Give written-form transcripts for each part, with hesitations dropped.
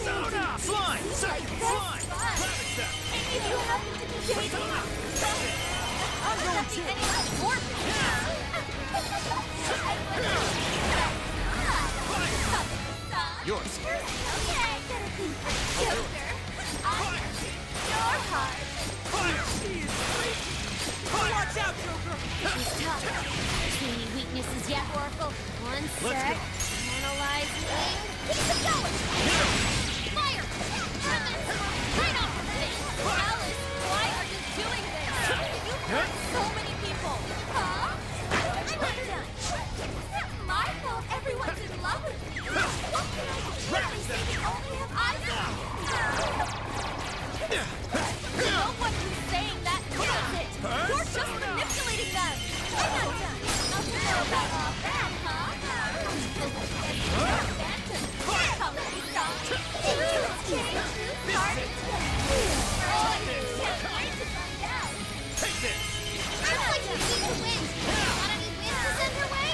Persona! Slime! Second! Slime! Rapid step! If you happen to be dating Persona! I'm going to any more Yours! Okay, gonna be Joker. Fire! Your heart. Fire! Watch out, Joker! He's tough. See any weaknesses yet, Oracle? One Let's sec. go. Analyzing. Keep it going! Fire! Right off the thing! Alice, why are you doing this? You've hurt so many people! Huh? I'm not done. It's not my fault everyone's in love with me. What can I do? They say they only have eyes on me. No one who's saying that knows it. You're just manipulating them. I'm not done. Nothing more about all that, huh? Take this! I'm like you need to win. Want any wins to send her way?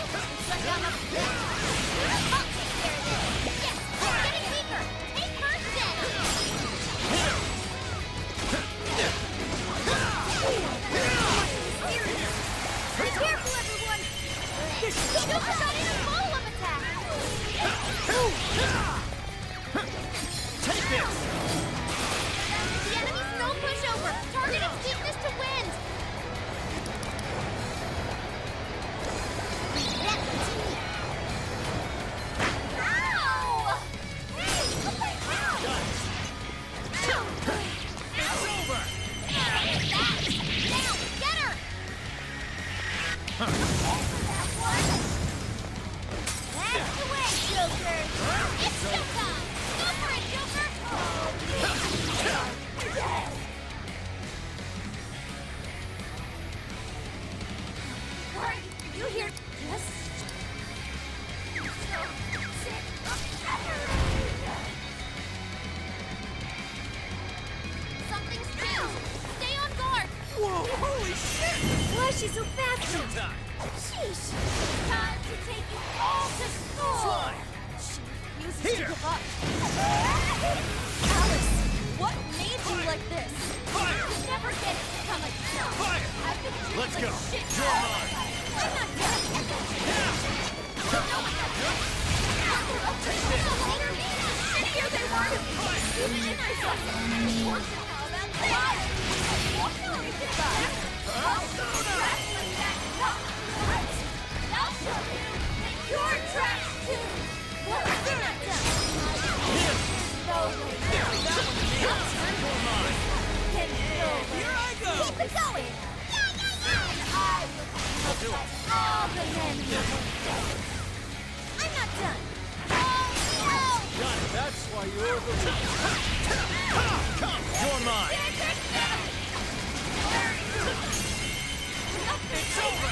I'll take care of this. Yes, we're getting weaker. Take her down. Be careful, everyone. Joker got in a follow-up attack. Take this! The enemy's no pushover. Target its weakness to wind. Ow! Hey, what the hell? It's over! Now, get her! That's the way, Joker! It's showtime! Go for it, Joker! Why are you here? Just... so sick. Something's changed! Stay on guard! Whoa, holy shit! Why is she so fast? Showtime! Sheesh! Time to take you all to school! Slime! She refuses Here! to give up. Alice, what made you like this? Fire! You never get to become a hero. Fire! I've been through Let's the go. shit. You're mine. I'm not done. Shittier they were to me. Even I saw something worse than how about that. I'll show you that you're trash too. Well, I'm not done. No way. You're mine! Get it over. Here I go! Keep it going. And I will I'll do it. all the men you will. I'm not done. Oh, Got it. That's why you're Come! You're mine! It's over! I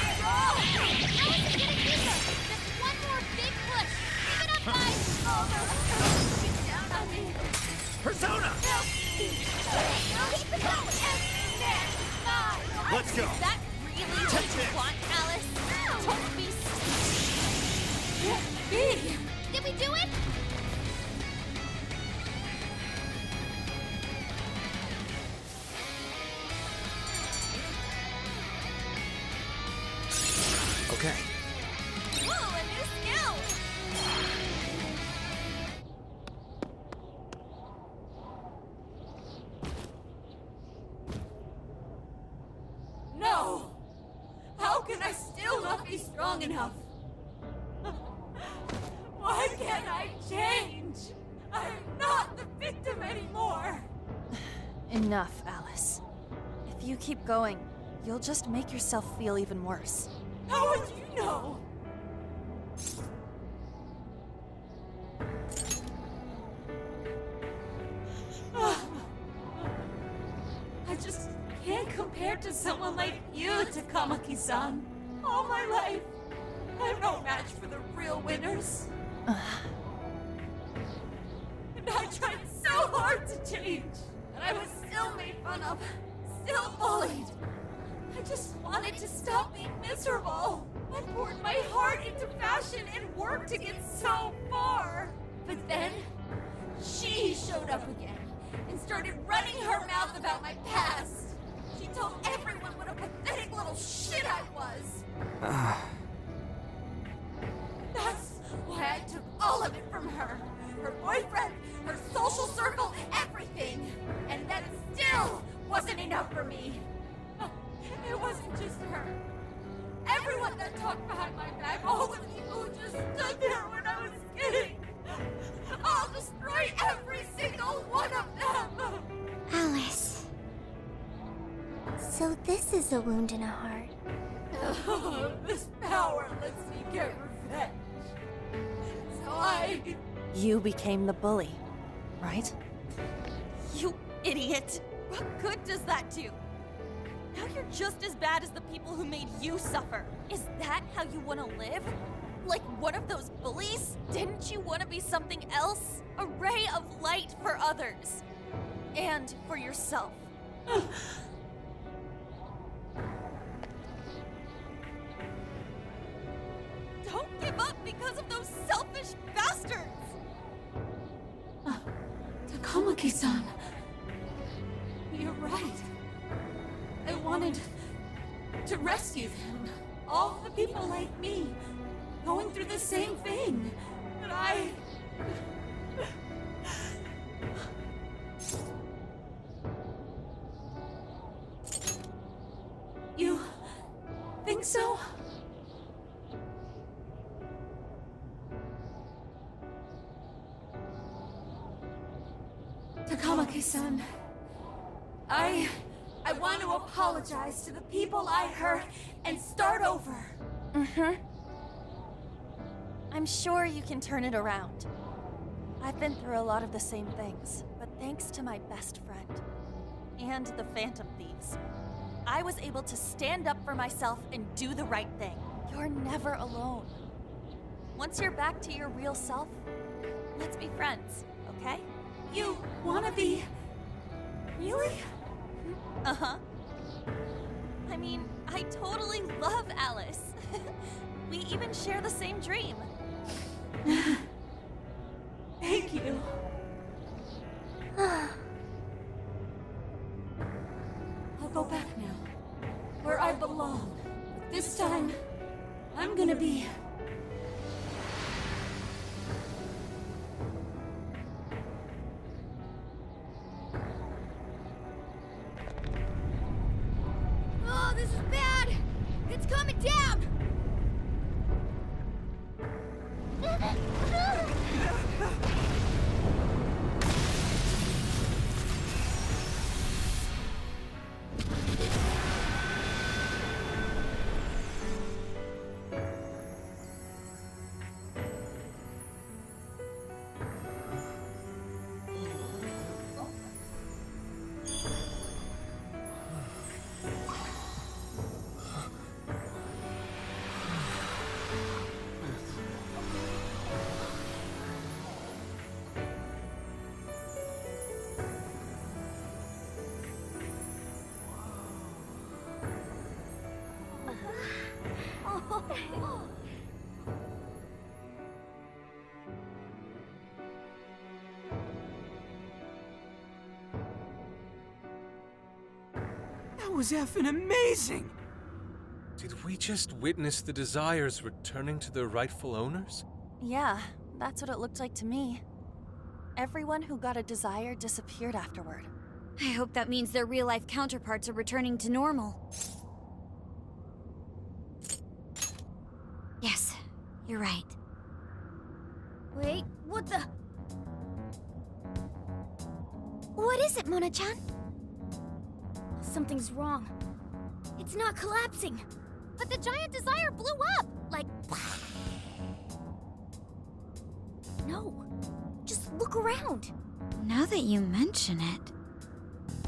wasn't gonna keep her. Just one more big push. Give it up, guys. Get down on me. Persona! Keep it going. Let's go. Is that really what Take you this. want, Alice? Don't be big. Did we do it? Okay. Whoa, a new skill. No! How can I still not be strong enough? Why can't I change? I'm not the victim anymore! Enough, Alice. If you keep going, you'll just make yourself feel even worse. How would you know? I just can't compare to someone like you, Takamaki-san. All my life, I'm no match for the real winners. And I tried so hard to change, and I was still made fun of, still bullied. I just wanted to stop being miserable. I poured my heart into worked to get so far. But then, she showed up again and started running her mouth about my past. She told everyone what a pathetic little shit I was. That's why I took all of it from her. Her boyfriend, her social circle, everything. And that still wasn't enough for me. It wasn't just her. Everyone that talked behind my back, all the people who just stood there when I was kidding. I'll destroy every single one of them. Alice. So this is a wound in a heart. This power lets me get revenge. So You became the bully, right? You idiot! What good does that do? Now you're just as bad as the people who made you suffer. Is that how you want to live? Like one of those bullies? Didn't you want to be something else? A ray of light for others. And for yourself. Don't give up because of those selfish bastards! Takamaki-san. You're right. I wanted to rescue them. All the people like me, going through the same thing. But You think so? Takamaki-san, I want to apologize to the people I hurt and start over. I'm sure you can turn it around. I've been through a lot of the same things, but thanks to my best friend and the Phantom Thieves, I was able to stand up for myself and do the right thing. You're never alone. Once you're back to your real self, let's be friends, okay? You wanna be... Really? Uh-huh. I mean, I totally love Alice. We even share the same dream. Thank you. I'll go back now, where I belong. This time, I'm gonna be... Oh, this is bad! It's coming down! That was effing amazing! Did we just witness the Desires returning to their rightful owners? Yeah, that's what it looked like to me. Everyone who got a desire disappeared afterward. I hope that means their real-life counterparts are returning to normal. Yes, you're right. Wait, what the... What is it, Mona-chan? Something's wrong. It's not collapsing. But the giant desire blew up! Like... No. Just look around. Now that you mention it...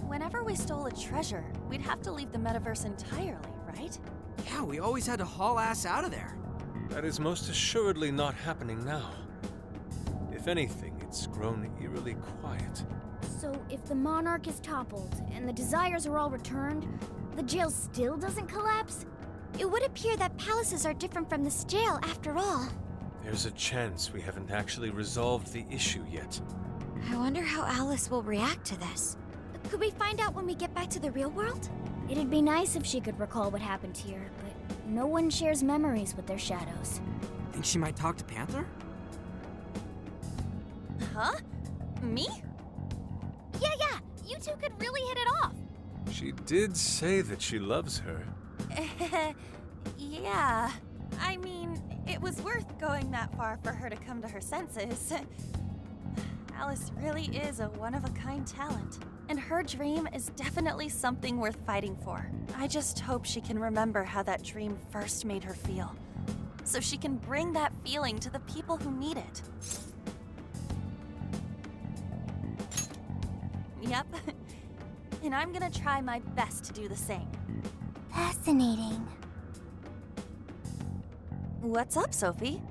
Whenever we stole a treasure, we'd have to leave the metaverse entirely, right? Yeah, we always had to haul ass out of there. That is most assuredly not happening now. If anything, it's grown eerily quiet. So if the Monarch is toppled and the Desires are all returned, the jail still doesn't collapse? It would appear that palaces are different from this jail after all. There's a chance we haven't actually resolved the issue yet. I wonder how Alice will react to this. Could we find out when we get back to the real world? It'd be nice if she could recall what happened here, but no one shares memories with their shadows. Think she might talk to Panther? Huh? Me? Yeah, you two could really hit it off. She did say that she loves her. Yeah. I mean, it was worth going that far for her to come to her senses. Alice really is a one-of-a-kind talent, and her dream is definitely something worth fighting for. I just hope she can remember how that dream first made her feel, so she can bring that feeling to the people who need it. Yep. And I'm gonna try my best to do the same. Fascinating. What's up, Sophie?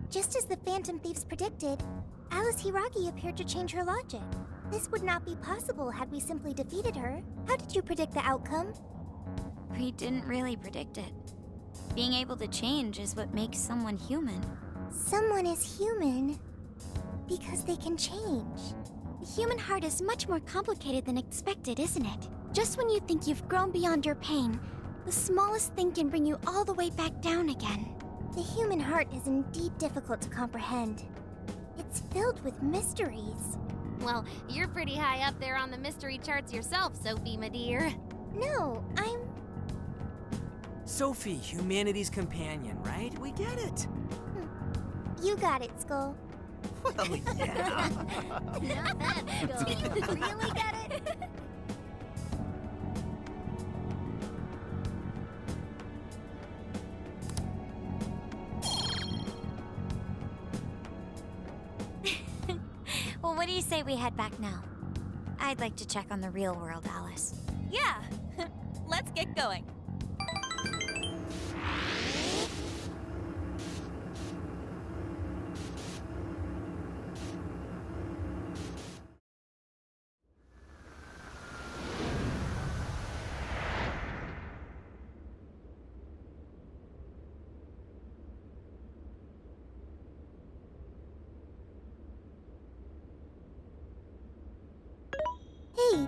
Just as the Phantom Thieves predicted, Alice Hiragi appeared to change her logic. This would not be possible had we simply defeated her. How did you predict the outcome? We didn't really predict it. Being able to change is what makes someone human. Someone is human because they can change. The human heart is much more complicated than expected, isn't it? Just when you think you've grown beyond your pain, the smallest thing can bring you all the way back down again. The human heart is indeed difficult to comprehend. It's filled with mysteries. Well, you're pretty high up there on the mystery charts yourself, Sophie, my dear. No, I'm... Sophie, humanity's companion, right? We get it. You got it, Skull. Well, yeah. Not bad, Do you really get it? Well, what do you say we head back now? I'd like to check on the real world, Alice. Yeah. Let's get going. Hey!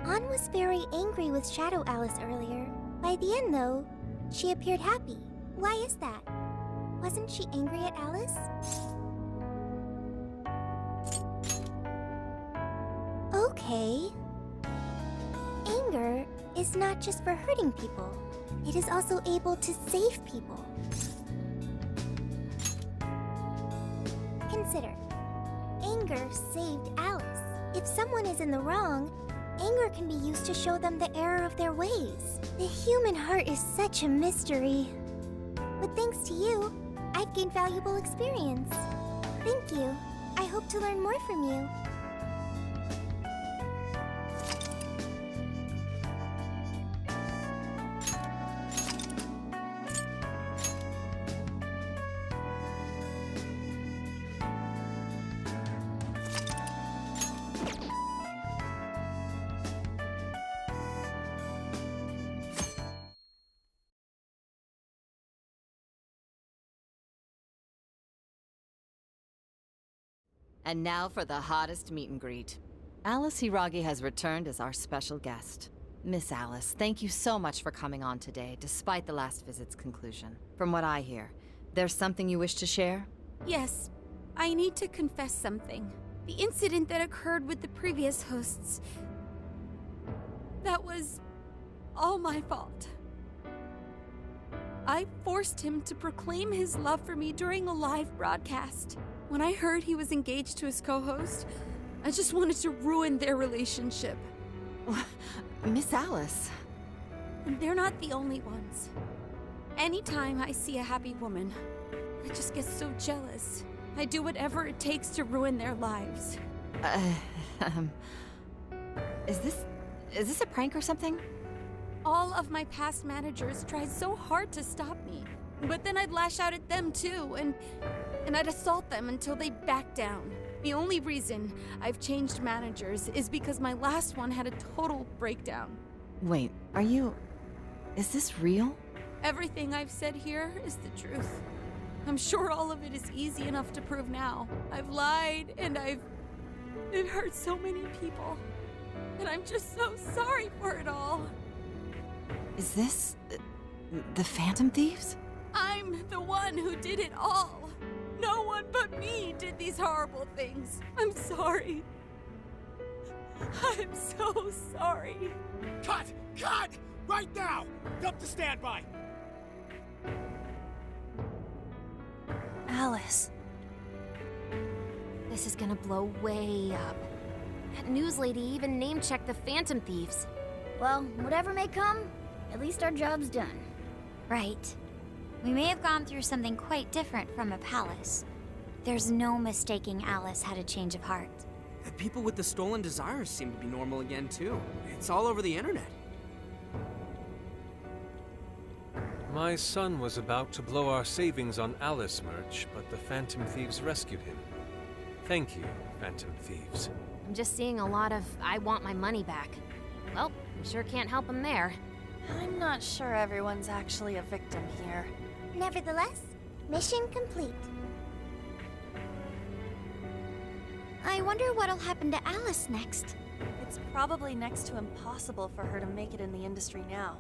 Ann was very angry with Shadow Alice earlier. By the end, though, she appeared happy. Why is that? Wasn't she angry at Alice? Okay. Anger is not just for hurting people. It is also able to save people. Consider. Anger saved Alice. If someone is in the wrong, anger can be used to show them the error of their ways. The human heart is such a mystery. But thanks to you, I've gained valuable experience. Thank you. I hope to learn more from you. And now for the hottest meet and greet. Alice Hiragi has returned as our special guest. Miss Alice, thank you so much for coming on today, despite the last visit's conclusion. From what I hear, there's something you wish to share? Yes, I need to confess something. The incident that occurred with the previous hosts. That was all my fault. I forced him to proclaim his love for me during a live broadcast. When I heard he was engaged to his co-host, I just wanted to ruin their relationship. Miss Alice. And they're not the only ones. Anytime I see a happy woman, I just get so jealous. I do whatever it takes to ruin their lives. Is this a prank or something? All of my past managers tried so hard to stop me. But then I'd lash out at them too, and I'd assault them until they backed down. The only reason I've changed managers is because my last one had a total breakdown. Wait, is this real? Everything I've said here is the truth. I'm sure all of it is easy enough to prove now. I've lied and I've hurt so many people. And I'm just so sorry for it all. Is this the Phantom Thieves? I'm the one who did it all. No one but me did these horrible things. I'm sorry. I'm so sorry. Cut! Cut! Right now! Dump to standby! Alice. This is gonna blow way up. That news lady even name-checked the Phantom Thieves. Well, whatever may come, at least our job's done. Right. We may have gone through something quite different from a palace. There's no mistaking Alice had a change of heart. The people with the stolen desires seem to be normal again, too. It's all over the internet. My son was about to blow our savings on Alice merch, but the Phantom Thieves rescued him. Thank you, Phantom Thieves. I'm just seeing a lot of I want my money back. Well, we sure can't help him there. I'm not sure everyone's actually a victim here. Nevertheless, mission complete. I wonder what'll happen to Alice next. It's probably next to impossible for her to make it in the industry now.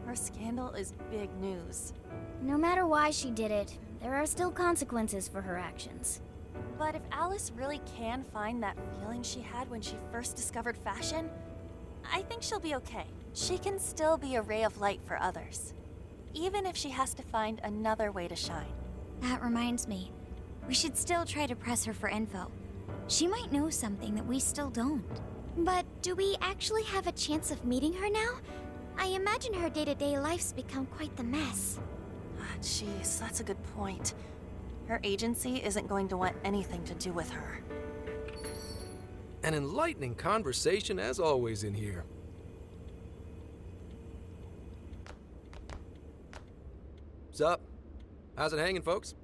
Her scandal is big news. No matter why she did it, there are still consequences for her actions. But if Alice really can find that feeling she had when she first discovered fashion, I think she'll be okay. She can still be a ray of light for others, even if she has to find another way to shine. That reminds me, we should still try to press her for info. She might know something that we still don't. But do we actually have a chance of meeting her now? I imagine her day-to-day life's become quite the mess. Jeez, that's a good point. Her agency isn't going to want anything to do with her. An enlightening conversation as always in here. Sup? How's it hanging, folks?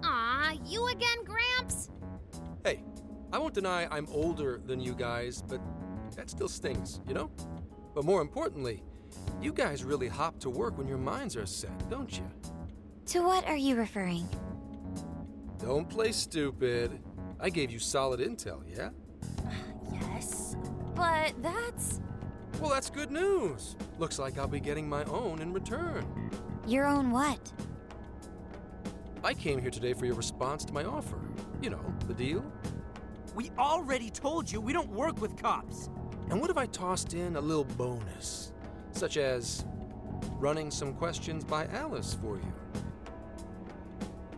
Aw, you again, Gramps? Hey, I won't deny I'm older than you guys, but that still stings, you know? But more importantly, you guys really hop to work when your minds are set, don't you? To what are you referring? Don't play stupid. I gave you solid intel, yeah? Yes, but that's... Well, that's good news. Looks like I'll be getting my own in return. Your own what? I came here today for your response to my offer. You know, the deal. We already told you we don't work with cops. And what if I tossed in a little bonus, such as running some questions by Alice for you?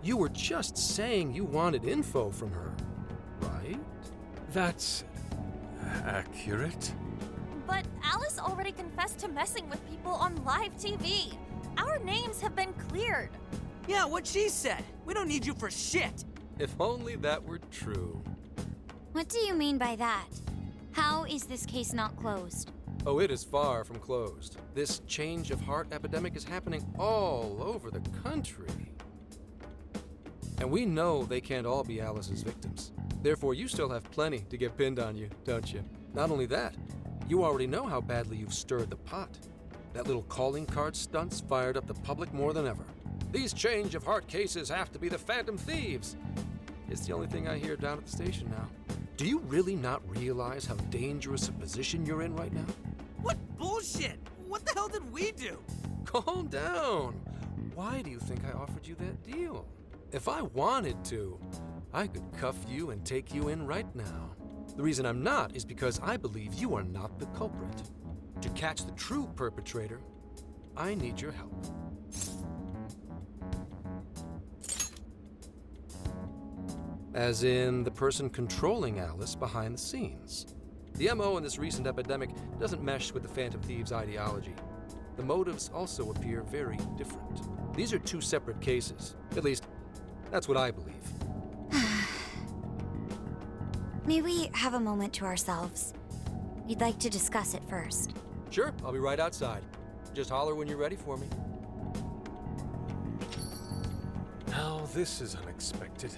You were just saying you wanted info from her, right? That's accurate. But Alice already confessed to messing with people on live TV. Our names have been cleared. Yeah, what she said. We don't need you for shit. If only that were true. What do you mean by that? How is this case not closed? Oh, it is far from closed. This change of heart epidemic is happening all over the country. And we know they can't all be Alice's victims. Therefore, you still have plenty to get pinned on you, don't you? Not only that, you already know how badly you've stirred the pot. That little calling card stunt's fired up the public more than ever. These change of heart cases have to be the Phantom Thieves. It's the only thing I hear down at the station now. Do you really not realize how dangerous a position you're in right now? What bullshit? What the hell did we do? Calm down. Why do you think I offered you that deal? If I wanted to, I could cuff you and take you in right now. The reason I'm not is because I believe you are not the culprit. To catch the true perpetrator, I need your help. As in the person controlling Alice behind the scenes. The MO in this recent epidemic doesn't mesh with the Phantom Thieves' ideology. The motives also appear very different. These are two separate cases. At least, that's what I believe. May we have a moment to ourselves? We'd like to discuss it first. Sure, I'll be right outside. Just holler when you're ready for me. Now this is unexpected.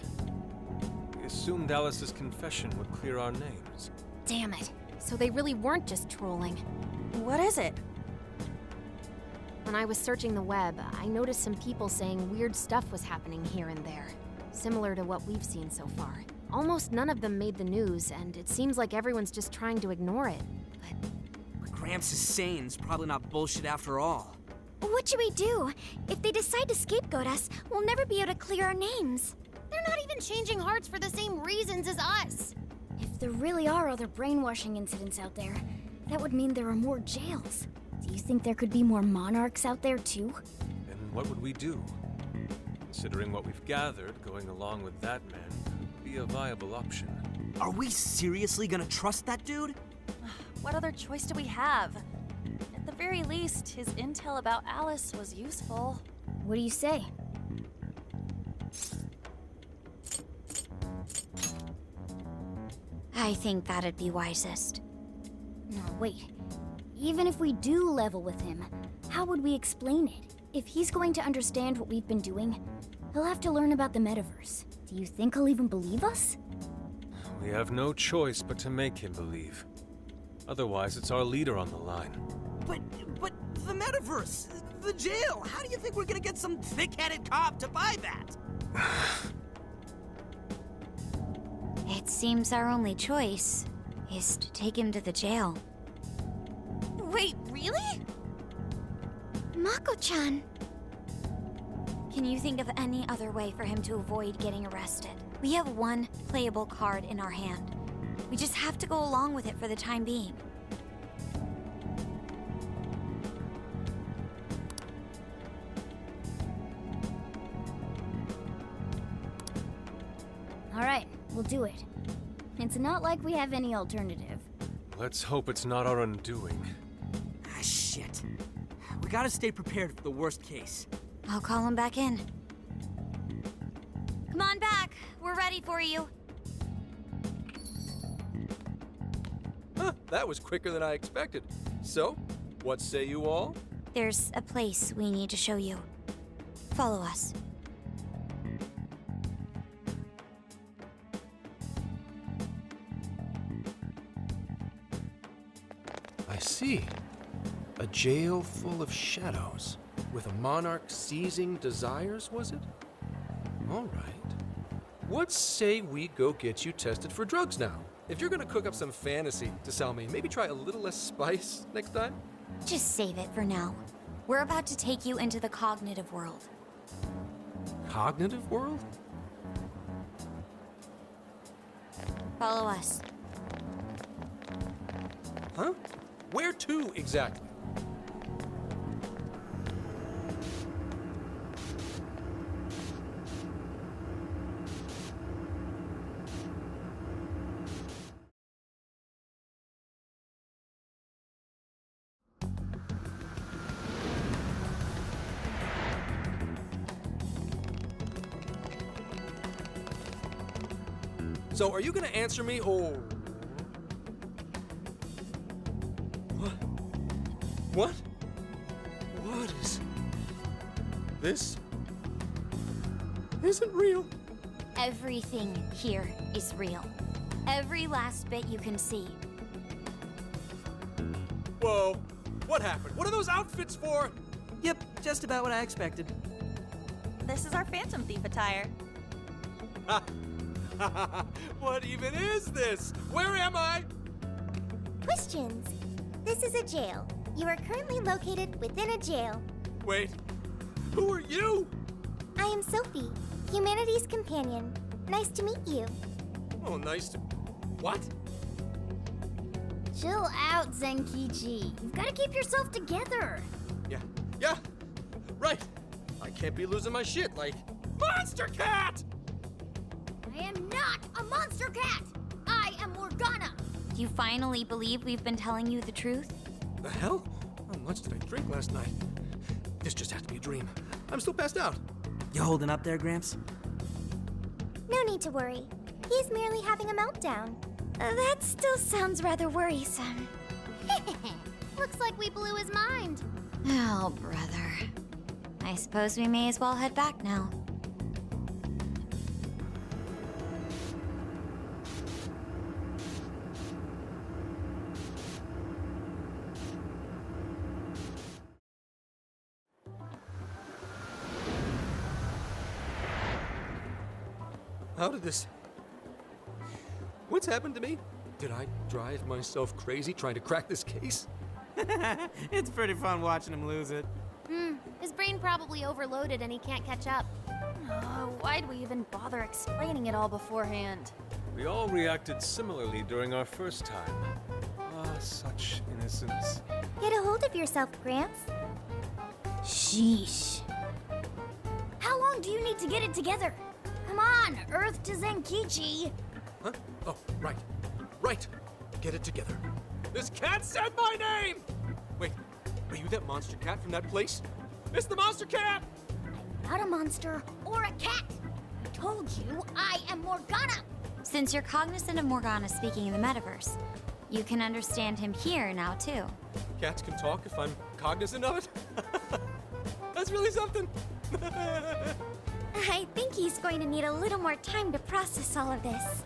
We assumed Alice's confession would clear our names. Damn it. So they really weren't just trolling. What is it? when I was searching the web, I noticed some people saying weird stuff was happening here and there, similar to what we've seen so far. Almost none of them made the news, and it seems like everyone's just trying to ignore it. What Gramps is saying is probably not bullshit after all. What should we do? If they decide to scapegoat us, we'll never be able to clear our names. They're not even changing hearts for the same reasons as us. If there really are other brainwashing incidents out there, that would mean there are more jails. Do you think there could be more monarchs out there too? Then what would we do? Considering what we've gathered, going along with that man could be a viable option. Are we seriously gonna trust that dude? What other choice do we have? At the very least, his intel about Alice was useful. What do you say? I think that'd be wisest. No, wait. Even if we do level with him, how would we explain it? If he's going to understand what we've been doing, he'll have to learn about the metaverse. Do you think he'll even believe us? We have no choice but to make him believe. Otherwise, it's our leader on the line. But the metaverse, the jail, how do you think we're gonna get some thick-headed cop to buy that? It seems our only choice is to take him to the jail. Wait, really? Mako-chan! Can you think of any other way for him to avoid getting arrested? We have one playable card in our hand. We just have to go along with it for the time being. Alright, we'll do it. It's not like we have any alternative. Let's hope it's not our undoing. Ah, shit. We gotta stay prepared for the worst case. I'll call him back in. Come on back. We're ready for you. Huh, that was quicker than I expected. So, what say you all? There's a place we need to show you. Follow us. I see. A jail full of shadows. With a monarch seizing desires, was it? All right. What say we go get you tested for drugs now? If you're gonna cook up some fantasy to sell me, maybe try a little less spice next time? Just save it for now. We're about to take you into the cognitive world. Cognitive world? Follow us. Huh? Where to exactly? So, are you gonna answer me, or... What? What? What is... This... isn't real. Everything here is real. Every last bit you can see. Whoa. What happened? What are those outfits for? Yep, just about what I expected. This is our Phantom Thief attire. What even is this? Where am I? Questions. This is a jail. You are currently located within a jail. Wait. Who are you? I am Sophie, humanity's companion. Nice to meet you. Oh, nice to... What? Chill out, Zenkichi. You've got to keep yourself together. Yeah. Right. I can't be losing my shit like... Monster Cat! I am not a monster cat. I am Morgana. Do you finally believe we've been telling you the truth? The hell? How much did I drink last night? This just has to be a dream. I'm still passed out. You holding up there, Gramps? No need to worry. He's merely having a meltdown. That still sounds rather worrisome. Looks like we blew his mind. Oh, brother. I suppose we may as well head back now. How did this... What's happened to me? Did I drive myself crazy trying to crack this case? It's pretty fun watching him lose it. His brain probably overloaded and he can't catch up. Why'd we even bother explaining it all beforehand? We all reacted similarly during our first time. Ah, such innocence. Get a hold of yourself, Gramps. Sheesh. How long do you need to get it together? Come on, Earth to Zenkichi. Huh? Oh, right. Right. Get it together. This cat said my name! Wait, are you that monster cat from that place? It's the monster cat! I'm not a monster or a cat. I told you I am Morgana. Since you're cognizant of Morgana speaking in the metaverse, you can understand him here now too. Cats can talk if I'm cognizant of it? That's really something. I think he's going to need a little more time to process all of this.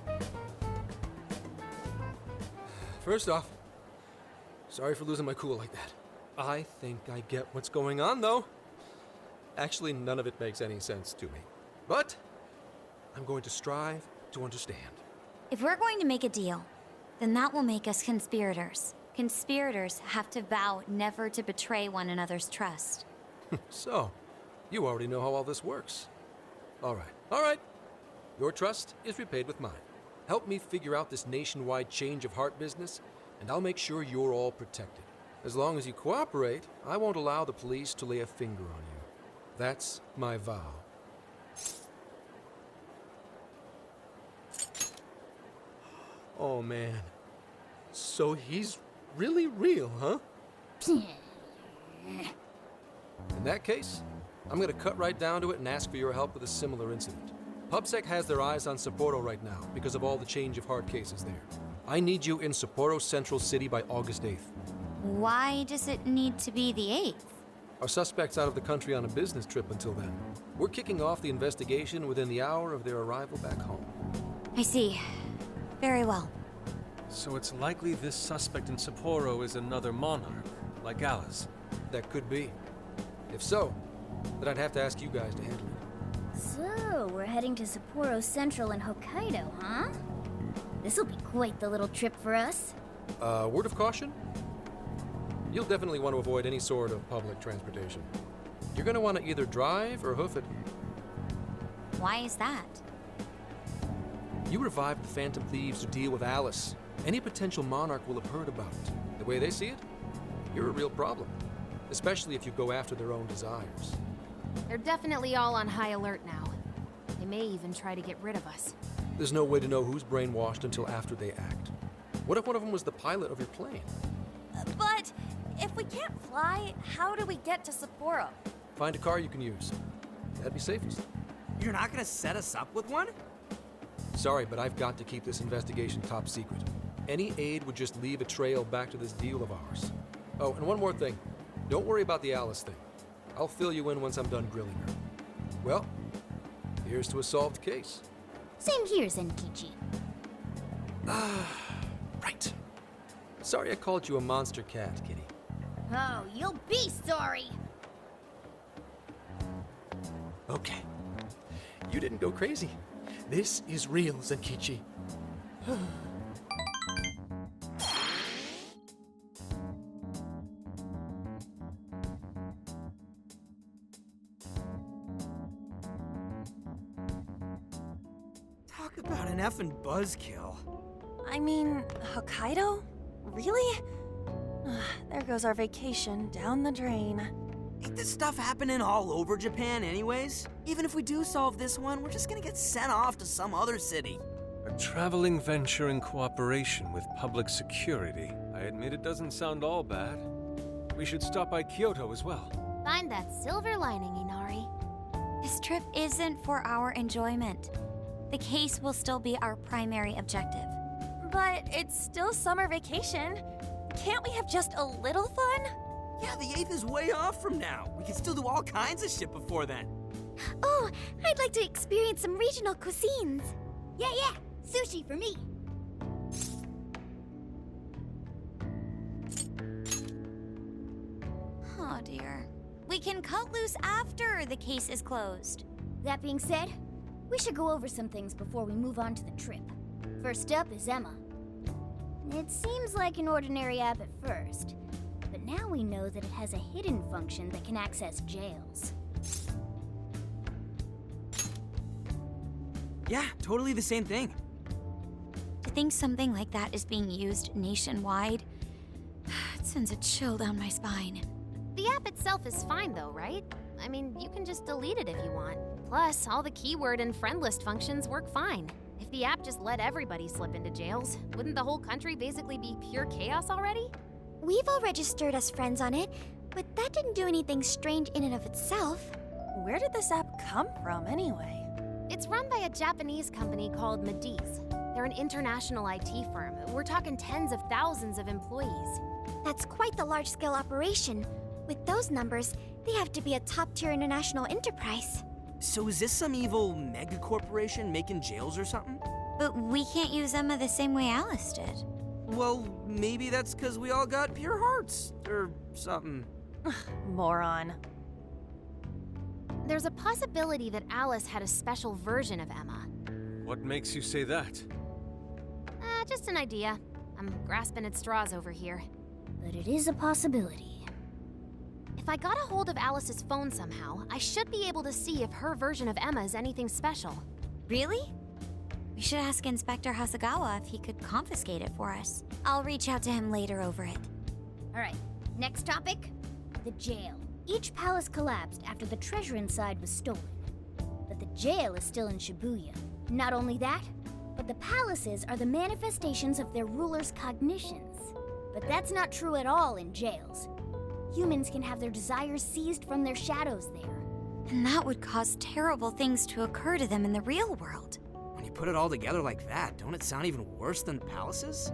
First off, sorry for losing my cool like that. I think I get what's going on, though. Actually, none of it makes any sense to me. But I'm going to strive to understand. If we're going to make a deal, then that will make us conspirators. Conspirators have to vow never to betray one another's trust. So, you already know how all this works. All right. Your trust is repaid with mine. Help me figure out this nationwide change of heart business, and I'll make sure you're all protected. As long as you cooperate, I won't allow the police to lay a finger on you. That's my vow. Oh, man. So he's really real, huh? In that case, I'm gonna cut right down to it and ask for your help with a similar incident. PubSec has their eyes on Sapporo right now because of all the change of heart cases there. I need you in Sapporo Central City by August 8th. Why does it need to be the 8th? Our suspect's out of the country on a business trip until then. We're kicking off the investigation within the hour of their arrival back home. I see. Very well. So it's likely this suspect in Sapporo is another monarch, like Alice. That could be. If so, then I'd have to ask you guys to handle it. So, we're heading to Sapporo Central in Hokkaido, huh? This'll be quite the little trip for us. Word of caution? You'll definitely want to avoid any sort of public transportation. You're gonna want to either drive or hoof it. Why is that? You revived the Phantom Thieves to deal with Alice. Any potential monarch will have heard about it. The way they see it, you're a real problem. Especially if you go after their own desires. They're definitely all on high alert now. They may even try to get rid of us. There's no way to know who's brainwashed until after they act. What if one of them was the pilot of your plane? But if we can't fly, how do we get to Sapporo? Find a car you can use. That'd be safest. You're not gonna set us up with one? Sorry, but I've got to keep this investigation top secret. Any aid would just leave a trail back to this deal of ours. Oh, and one more thing. Don't worry about the Alice thing. I'll fill you in once I'm done grilling her. Well, here's to a solved case. Same here, Zenkichi. Right. Sorry I called you a monster cat, Kitty. Oh, you'll be sorry. Okay. You didn't go crazy. This is real, Zenkichi. Talk about an effing buzzkill. I mean, Hokkaido? Really? There goes our vacation down the drain. Ain't this stuff happening all over Japan anyways? Even if we do solve this one, we're just gonna get sent off to some other city. A traveling venture in cooperation with public security. I admit it doesn't sound all bad. We should stop by Kyoto as well. Find that silver lining, Inari. This trip isn't for our enjoyment. The case will still be our primary objective. But it's still summer vacation. Can't we have just a little fun? Yeah, the 8th is way off from now. We can still do all kinds of shit before then. Oh, I'd like to experience some regional cuisines. Yeah, sushi for me. Oh dear. We can cut loose after the case is closed. That being said, We should go over some things before we move on to the trip. First up is Emma. It seems like an ordinary app at first, but now we know that it has a hidden function that can access jails. Yeah, totally the same thing. To think something like that is being used nationwide, it sends a chill down my spine. The app itself is fine though, right? I mean, you can just delete it if you want. Plus, all the keyword and friend list functions work fine. If the app just let everybody slip into jails, wouldn't the whole country basically be pure chaos already? We've all registered as friends on it, but that didn't do anything strange in and of itself. Where did this app come from, anyway? It's run by a Japanese company called Mediz. They're an international IT firm. We're talking tens of thousands of employees. That's quite the large-scale operation. With those numbers, they have to be a top-tier international enterprise. So is this some evil mega corporation making jails or something? But we can't use Emma the same way Alice did. Well, maybe that's because we all got pure hearts, or something. Moron. There's a possibility that Alice had a special version of Emma. What makes you say that? Just an idea. I'm grasping at straws over here. But it is a possibility. If I got a hold of Alice's phone somehow, I should be able to see if her version of Emma is anything special. Really? We should ask Inspector Hasagawa if he could confiscate it for us. I'll reach out to him later over it. Alright, next topic, the jail. Each palace collapsed after the treasure inside was stolen. But the jail is still in Shibuya. Not only that, but the palaces are the manifestations of their rulers' cognitions. But that's not true at all in jails. Humans can have their desires seized from their shadows there. And that would cause terrible things to occur to them in the real world. When you put it all together like that, don't it sound even worse than palaces?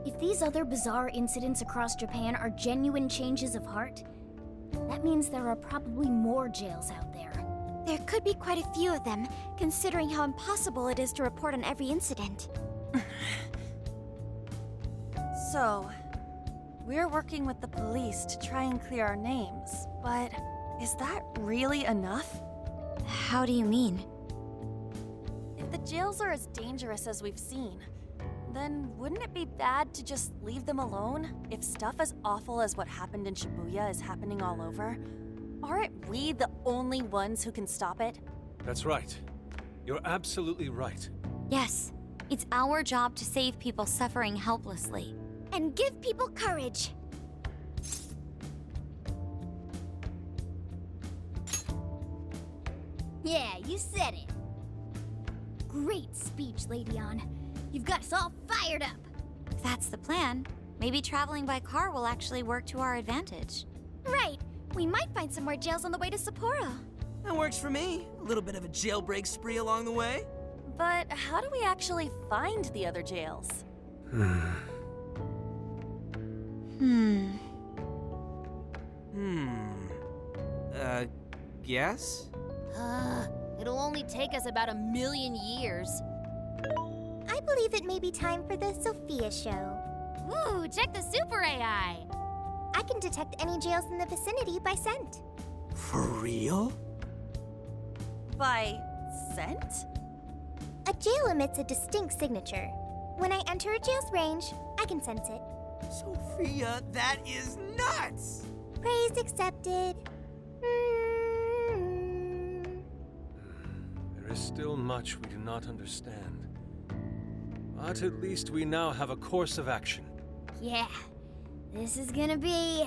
If these other bizarre incidents across Japan are genuine changes of heart, that means there are probably more jails out there. There could be quite a few of them, considering how impossible it is to report on every incident. So, we're working with the police to try and clear our names, but is that really enough? How do you mean? If the jails are as dangerous as we've seen, then wouldn't it be bad to just leave them alone if stuff as awful as what happened in Shibuya is happening all over? Aren't we the only ones who can stop it? That's right. You're absolutely right. Yes, it's our job to save people suffering helplessly. And give people courage. Yeah, you said it. Great speech, Lady Ann. You've got us all fired up. If that's the plan, maybe traveling by car will actually work to our advantage. Right. We might find some more jails on the way to Sapporo. That works for me. A little bit of a jailbreak spree along the way. But how do we actually find the other jails? Guess? It'll only take us about 1,000,000 years. I believe it may be time for the Sophia show. Ooh, check the super AI! I can detect any jails in the vicinity by scent. For real? By scent? A jail emits a distinct signature. When I enter a jail's range, I can sense it. Sophia, that is nuts! Praise accepted. There is still much we do not understand. But at least we now have a course of action. Yeah, this is gonna be...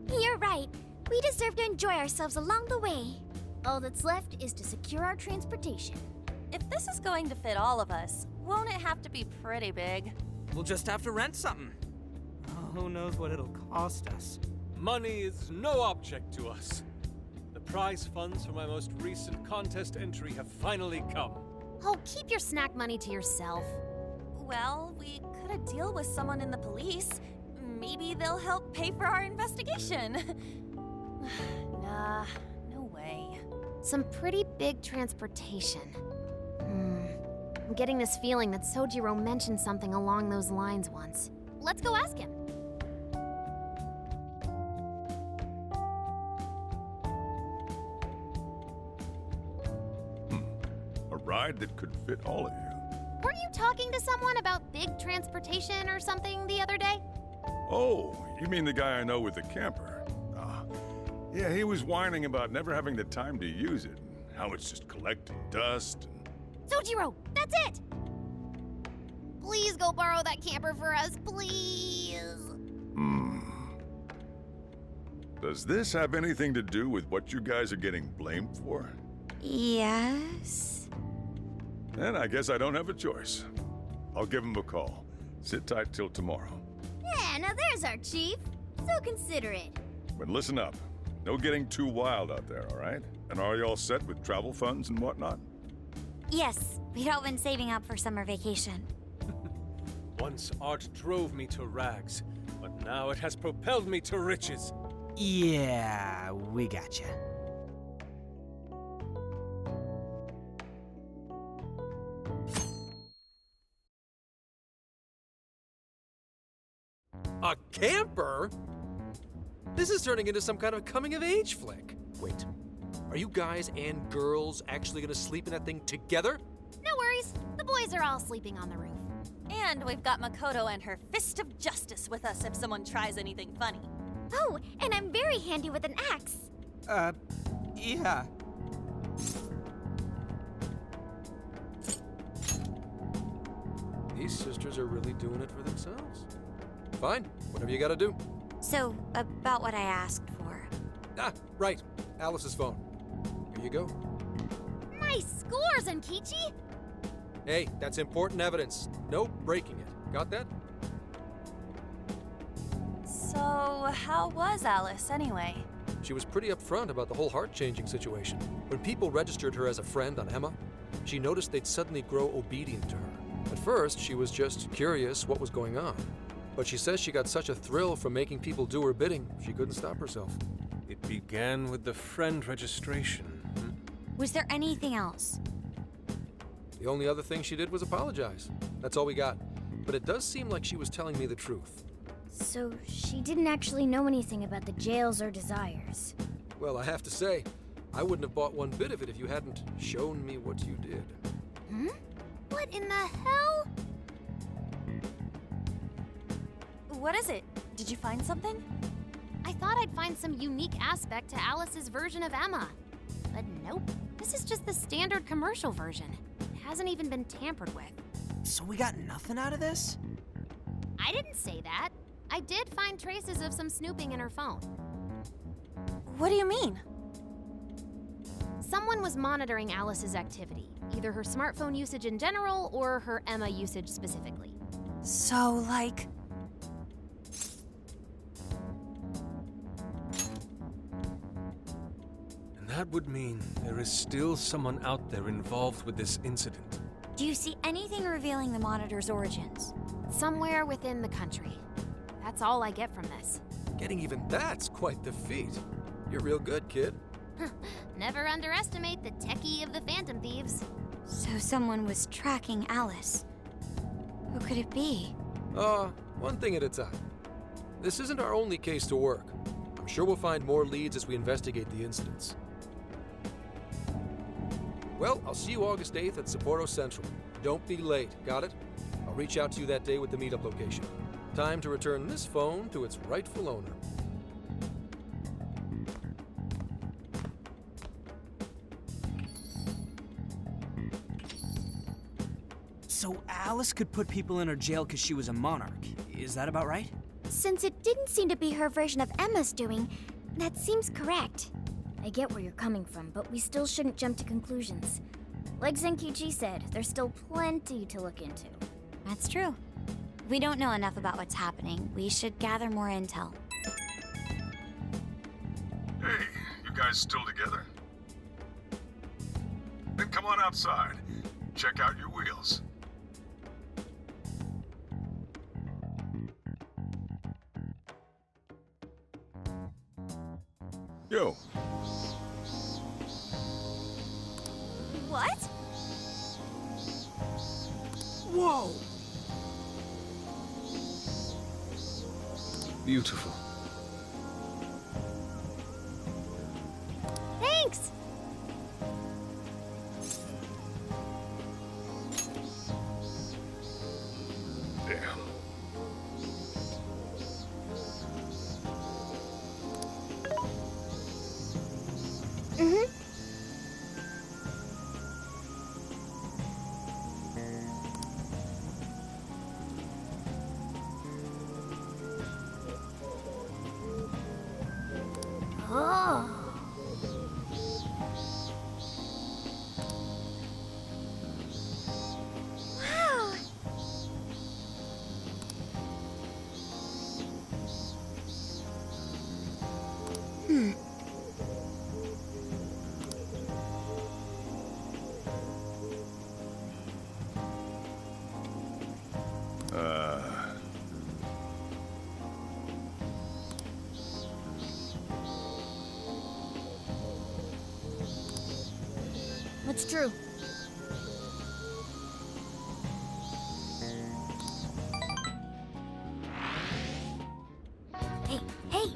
You're right. We deserve to enjoy ourselves along the way. All that's left is to secure our transportation. If this is going to fit all of us, won't it have to be pretty big? We'll just have to rent something. Oh, who knows what it'll cost us. Money is no object to us. The prize funds for my most recent contest entry have finally come. Oh, keep your snack money to yourself. Well, we could deal with someone in the police. Maybe they'll help pay for our investigation. Nah, no way. Some pretty big transportation. I'm getting this feeling that Sojiro mentioned something along those lines once. Let's go ask him. ride that could fit all of you. Weren't you talking to someone about big transportation or something the other day? Oh, you mean the guy I know with the camper? Ah, yeah, he was whining about never having the time to use it, and how it's just collecting dust. Sojiro, that's it! Please go borrow that camper for us, please! Does this have anything to do with what you guys are getting blamed for? Yes? Then I guess I don't have a choice. I'll give him a call. Sit tight till tomorrow. Yeah, now there's our chief. So considerate. But listen up. No getting too wild out there, all right? And are you all set with travel funds and whatnot? Yes, we'd all been saving up for summer vacation. Once art drove me to rags, but now it has propelled me to riches. Yeah, we gotcha. A camper? This is turning into some kind of coming-of-age flick. Wait, are you guys and girls actually gonna sleep in that thing together? No worries, the boys are all sleeping on the roof. And we've got Makoto and her Fist of Justice with us if someone tries anything funny. Oh, and I'm very handy with an axe. Yeah. These sisters are really doing it for themselves. Fine, whatever you gotta do. So, about what I asked for. Ah, right. Alice's phone. Here you go. Nice scores, Enkichi! Hey, that's important evidence. No breaking it. Got that? So, how was Alice anyway? She was pretty upfront about the whole heart-changing situation. When people registered her as a friend on Emma, she noticed they'd suddenly grow obedient to her. At first, she was just curious what was going on. But she says she got such a thrill from making people do her bidding, she couldn't stop herself. It began with the friend registration. Was there anything else? The only other thing she did was apologize. That's all we got. But it does seem like she was telling me the truth. So she didn't actually know anything about the jails or desires. Well, I have to say, I wouldn't have bought one bit of it if you hadn't shown me what you did. What in the hell? What is it? Did you find something? I thought I'd find some unique aspect to Alice's version of Emma. But nope, this is just the standard commercial version. It hasn't even been tampered with. So we got nothing out of this? I didn't say that. I did find traces of some snooping in her phone. What do you mean? Someone was monitoring Alice's activity, either her smartphone usage in general or her Emma usage specifically. So, like... And that would mean there is still someone out there involved with this incident. Do you see anything revealing the Monitor's origins? Somewhere within the country. That's all I get from this. Getting even that's quite the feat. You're real good, kid. Never underestimate the techie of the Phantom Thieves. So someone was tracking Alice. Who could it be? One thing at a time. This isn't our only case to work. I'm sure we'll find more leads as we investigate the incidents. Well, I'll see you August 8th at Sapporo Central. Don't be late, got it? I'll reach out to you that day with the meetup location. Time to return this phone to its rightful owner. So Alice could put people in her jail because she was a monarch. Is that about right? Since it didn't seem to be her version of Emma's doing, that seems correct. I get where you're coming from, but we still shouldn't jump to conclusions. Like Zenkichi said, there's still plenty to look into. That's true. We don't know enough about what's happening. We should gather more intel. Hey, you guys still together? Then come on outside. Check out your wheels. Yo. What? Whoa! Beautiful. Thanks! That's true. Hey, hey!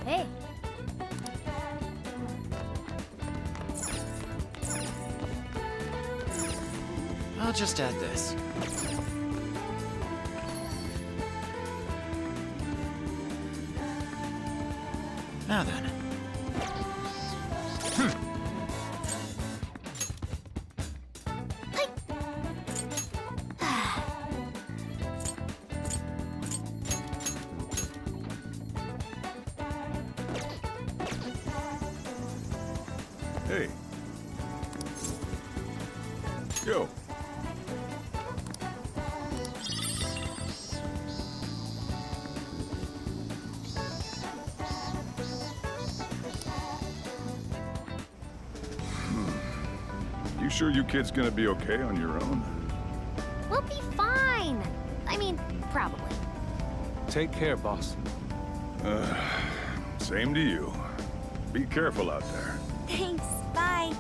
Hey! I'll just add this. Now then. Hey. Yo. You sure you kids gonna be okay on your own? We'll be fine. I mean, probably. Take care, boss. Same to you. Be careful out there. Thanks, bye.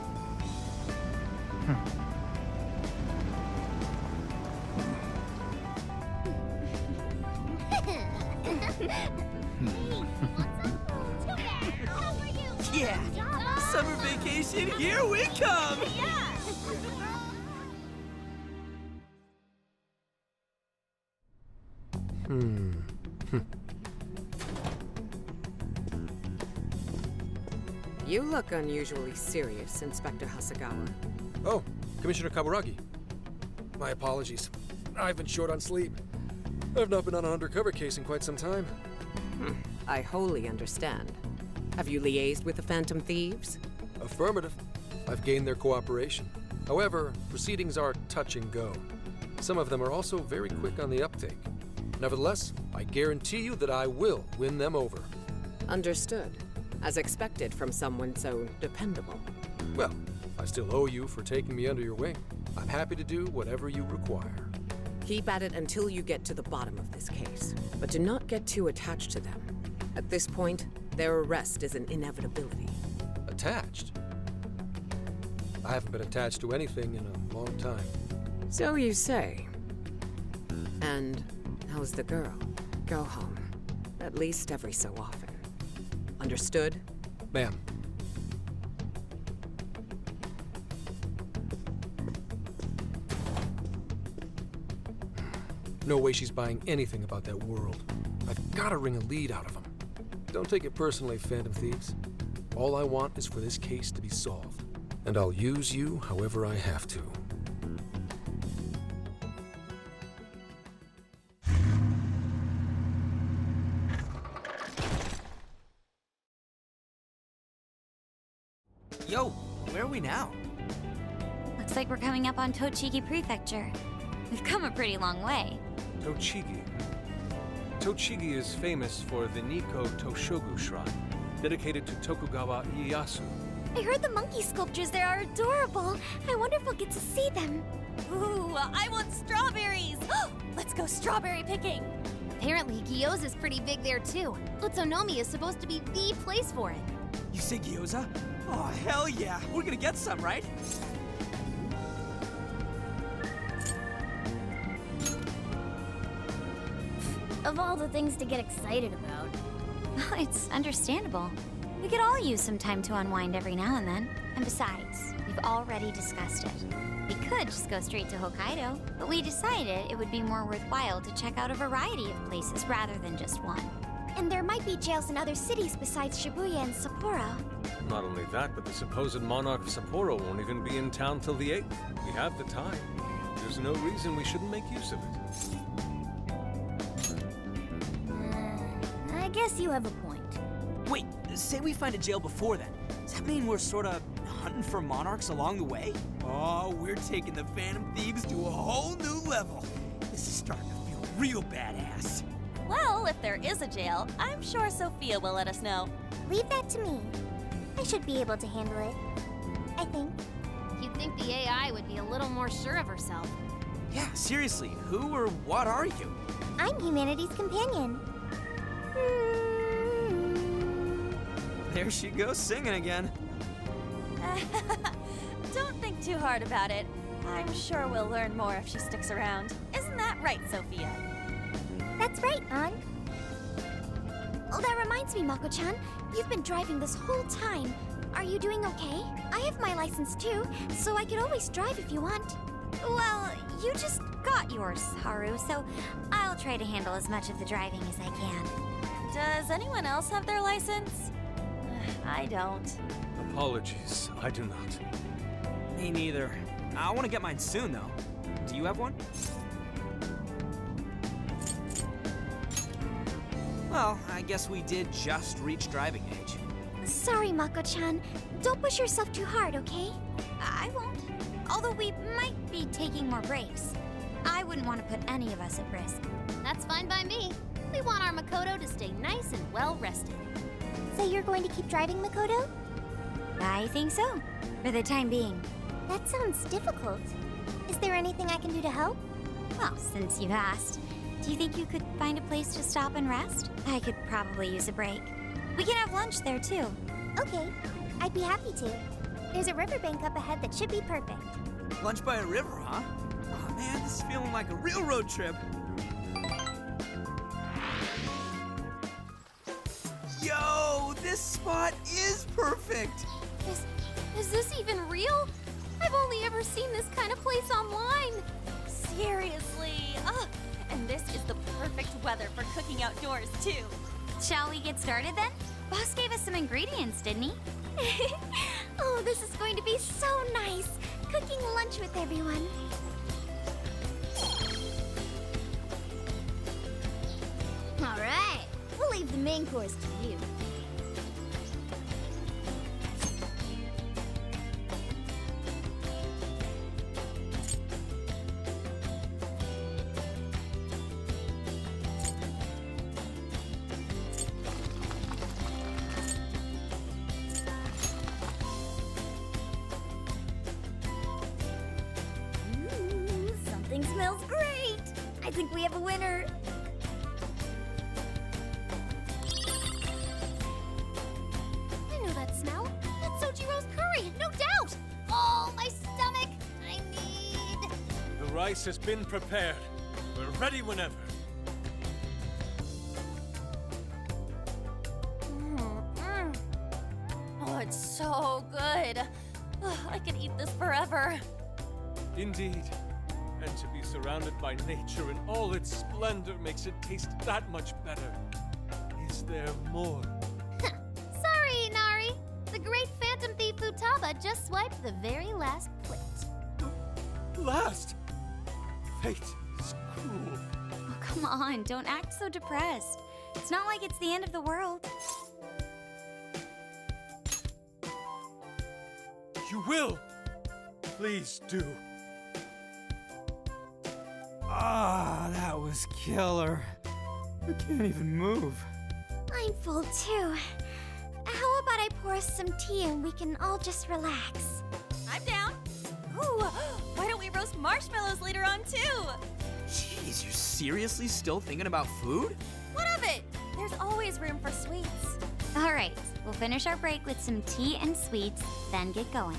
Yeah! Summer vacation, here we come! You look unusually serious, Inspector Hasagawa. Oh, Commissioner Kaburagi. My apologies. I've been short on sleep. I've not been on an undercover case in quite some time. I wholly understand. Have you liaised with the Phantom Thieves? Affirmative. I've gained their cooperation. However, proceedings are touch and go. Some of them are also very quick on the uptake. Nevertheless, I guarantee you that I will win them over. Understood. As expected from someone so dependable. Well, I still owe you for taking me under your wing. I'm happy to do whatever you require. Keep at it until you get to the bottom of this case. But do not get too attached to them. At this point, their arrest is an inevitability. Attached? I haven't been attached to anything in a long time. So you say. And how's the girl? Go home. At least every so often. Understood? Ma'am. No way she's buying anything about that world. I've got to wring a lead out of them. Don't take it personally, Phantom Thieves. All I want is for this case to be solved. And I'll use you however I have to. Yo, where are we now? Looks like we're coming up on Tochigi Prefecture. We've come a pretty long way. Tochigi. Tochigi is famous for the Nikko Toshogu Shrine, dedicated to Tokugawa Ieyasu. I heard the monkey sculptures there are adorable. I wonder if we'll get to see them. Ooh, I want strawberries! Let's go strawberry picking! Apparently, Gyoza's pretty big there too. Utsunomi is supposed to be the place for it. You say gyoza? Oh, hell yeah! We're gonna get some, right? Of all the things to get excited about. Well, it's understandable. We could all use some time to unwind every now and then. And besides, we've already discussed it. We could just go straight to Hokkaido, but we decided it would be more worthwhile to check out a variety of places rather than just one. And there might be jails in other cities besides Shibuya and Sapporo. Not only that, but the supposed monarch of Sapporo won't even be in town till the 8th. We have the time. There's no reason we shouldn't make use of it. I guess you have a point. Wait, say we find a jail before then. Does that mean we're sorta hunting for monarchs along the way? Oh, we're taking the Phantom Thieves to a whole new level. This is starting to feel real badass. Well, if there is a jail, I'm sure Sophia will let us know. Leave that to me. I should be able to handle it. I think. You'd think the AI would be a little more sure of herself. Yeah, seriously, who or what are you? I'm humanity's companion. There she goes singing again. Don't think too hard about it. I'm sure we'll learn more if she sticks around. Isn't that right, Sophia? That's right, An. Oh, that reminds me, Mako-chan. You've been driving this whole time. Are you doing okay? I have my license too, so I could always drive if you want. Well, you just got yours, Haru, so I'll try to handle as much of the driving as I can. Does anyone else have their license? I don't. Apologies, I do not. Me neither. I want to get mine soon, though. Do you have one? Well, I guess we did just reach driving age. Sorry, Mako-chan. Don't push yourself too hard, okay? I won't. Although we might be taking more breaks. I wouldn't want to put any of us at risk. That's fine by me. We want our Makoto to stay nice and well rested. So you're going to keep driving, Makoto? I think so, for the time being. That sounds difficult. Is there anything I can do to help? Well, since you've asked, do you think you could find a place to stop and rest? I could probably use a break. We can have lunch there, too. Okay, I'd be happy to. There's a riverbank up ahead that should be perfect. Lunch by a river, huh? Oh man, this is feeling like a real road trip. Yo, this spot is perfect! Is this even real? I've only ever seen this kind of place online. Seriously. Ugh. And this is the perfect weather for cooking outdoors, too. Shall we get started then? Boss gave us some ingredients, didn't he? Oh, this is going to be so nice. Cooking lunch with everyone. All right, we'll leave the main course to you. Something smells great. I think we have a winner. I know that smell. That's Sojiro's curry, no doubt. Oh, my stomach. I need... The rice has been prepared. We're ready whenever. Oh, it's so good. Ugh, I could eat this forever. Indeed. And to be surrounded by nature in all its splendor makes it taste that much better. Is there more? Sorry, Inari. The great Phantom Thief Futaba just swiped the very last plate. Last! Fate is cruel. Oh, come on, don't act so depressed. It's not like it's the end of the world. You will! Please do. Ah, that was killer. I can't even move. I'm full too. How about I pour us some tea and we can all just relax? I'm down. Ooh, why don't we roast marshmallows later on, too? Jeez, you're seriously still thinking about food? What of it? There's always room for sweets. All right, we'll finish our break with some tea and sweets, then get going.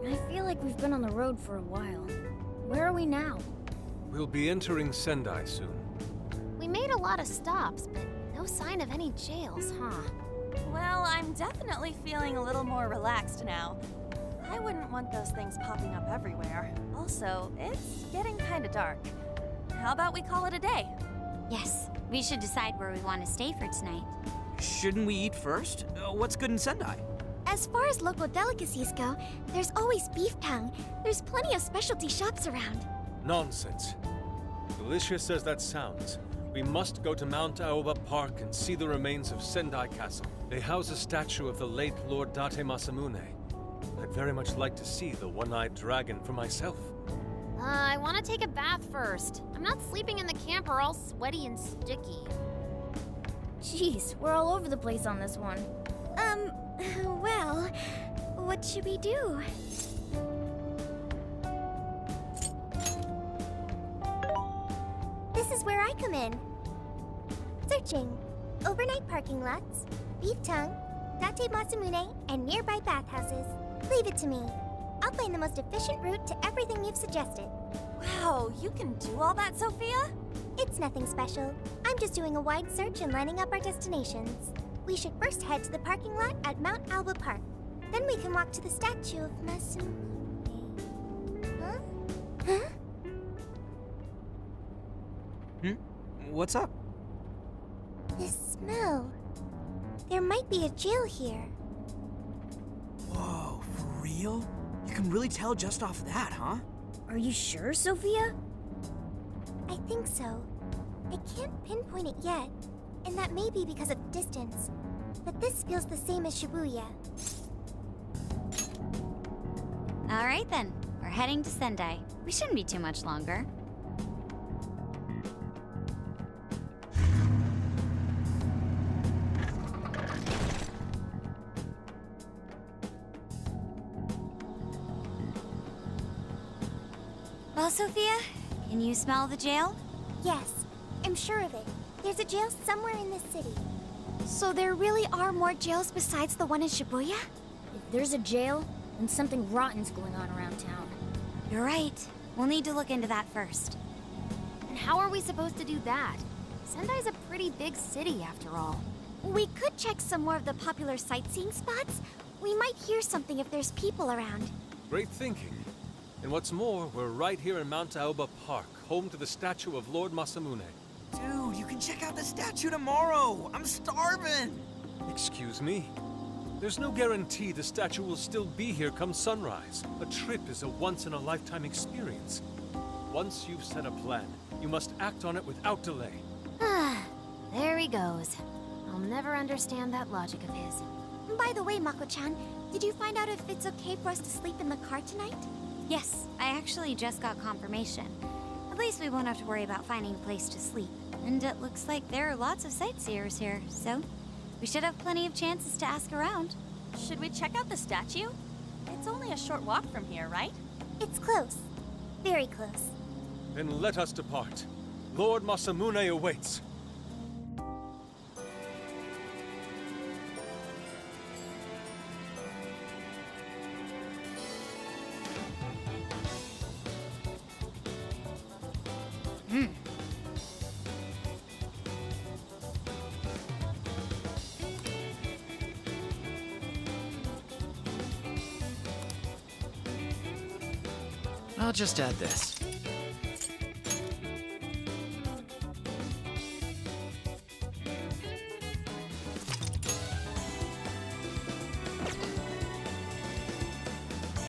I feel like we've been on the road for a while. Where are we now? We'll be entering Sendai soon. We made a lot of stops, but no sign of any jails, huh? Well, I'm definitely feeling a little more relaxed now. I wouldn't want those things popping up everywhere. Also, it's getting kind of dark. How about we call it a day? Yes, we should decide where we want to stay for tonight. Shouldn't we eat first? What's good in Sendai? As far as local delicacies go, there's always beef tongue. There's plenty of specialty shops around. Nonsense. Delicious as that sounds, we must go to Mount Aoba Park and see the remains of Sendai Castle. They house a statue of the late Lord Date Masamune. I'd very much like to see the one-eyed dragon for myself. I want to take a bath first. I'm not sleeping in the camper all sweaty and sticky. Jeez, we're all over the place on this one. Well, what should we do? This is where I come in. Searching. Overnight parking lots, beef tongue, Date Masamune, and nearby bathhouses. Leave it to me. I'll find the most efficient route to everything you've suggested. Wow, you can do all that, Sophia? It's nothing special. I'm just doing a wide search and lining up our destinations. We should first head to the parking lot at Mount Alba Park. Then we can walk to the statue of Masamune. Huh? Huh? What's up? This smell. There might be a jail here. Whoa, for real? You can really tell just off that, huh? Are you sure, Sophia? I think so. I can't pinpoint it yet, and that may be because of distance. But this feels the same as Shibuya. All right then, we're heading to Sendai. We shouldn't be too much longer. Well, Sophia, can you smell the jail? Yes, I'm sure of it. There's a jail somewhere in this city. So there really are more jails besides the one in Shibuya? If there's a jail, then something rotten's going on around town. You're right. We'll need to look into that first. And how are we supposed to do that? Sendai's a pretty big city, after all. We could check some more of the popular sightseeing spots. We might hear something if there's people around. Great thinking. And what's more, we're right here in Mount Aoba Park, home to the statue of Lord Masamune. Dude, you can check out the statue tomorrow! I'm starving! Excuse me? There's no guarantee the statue will still be here come sunrise. A trip is a once-in-a-lifetime experience. Once you've set a plan, you must act on it without delay. There he goes. I'll never understand that logic of his. By the way, Mako-chan, did you find out if it's okay for us to sleep in the car tonight? Yes, I actually just got confirmation. At least we won't have to worry about finding a place to sleep. And it looks like there are lots of sightseers here, so we should have plenty of chances to ask around. Should we check out the statue? It's only a short walk from here, right? It's close. Very close. Then let us depart. Lord Masamune awaits. I'll just add this.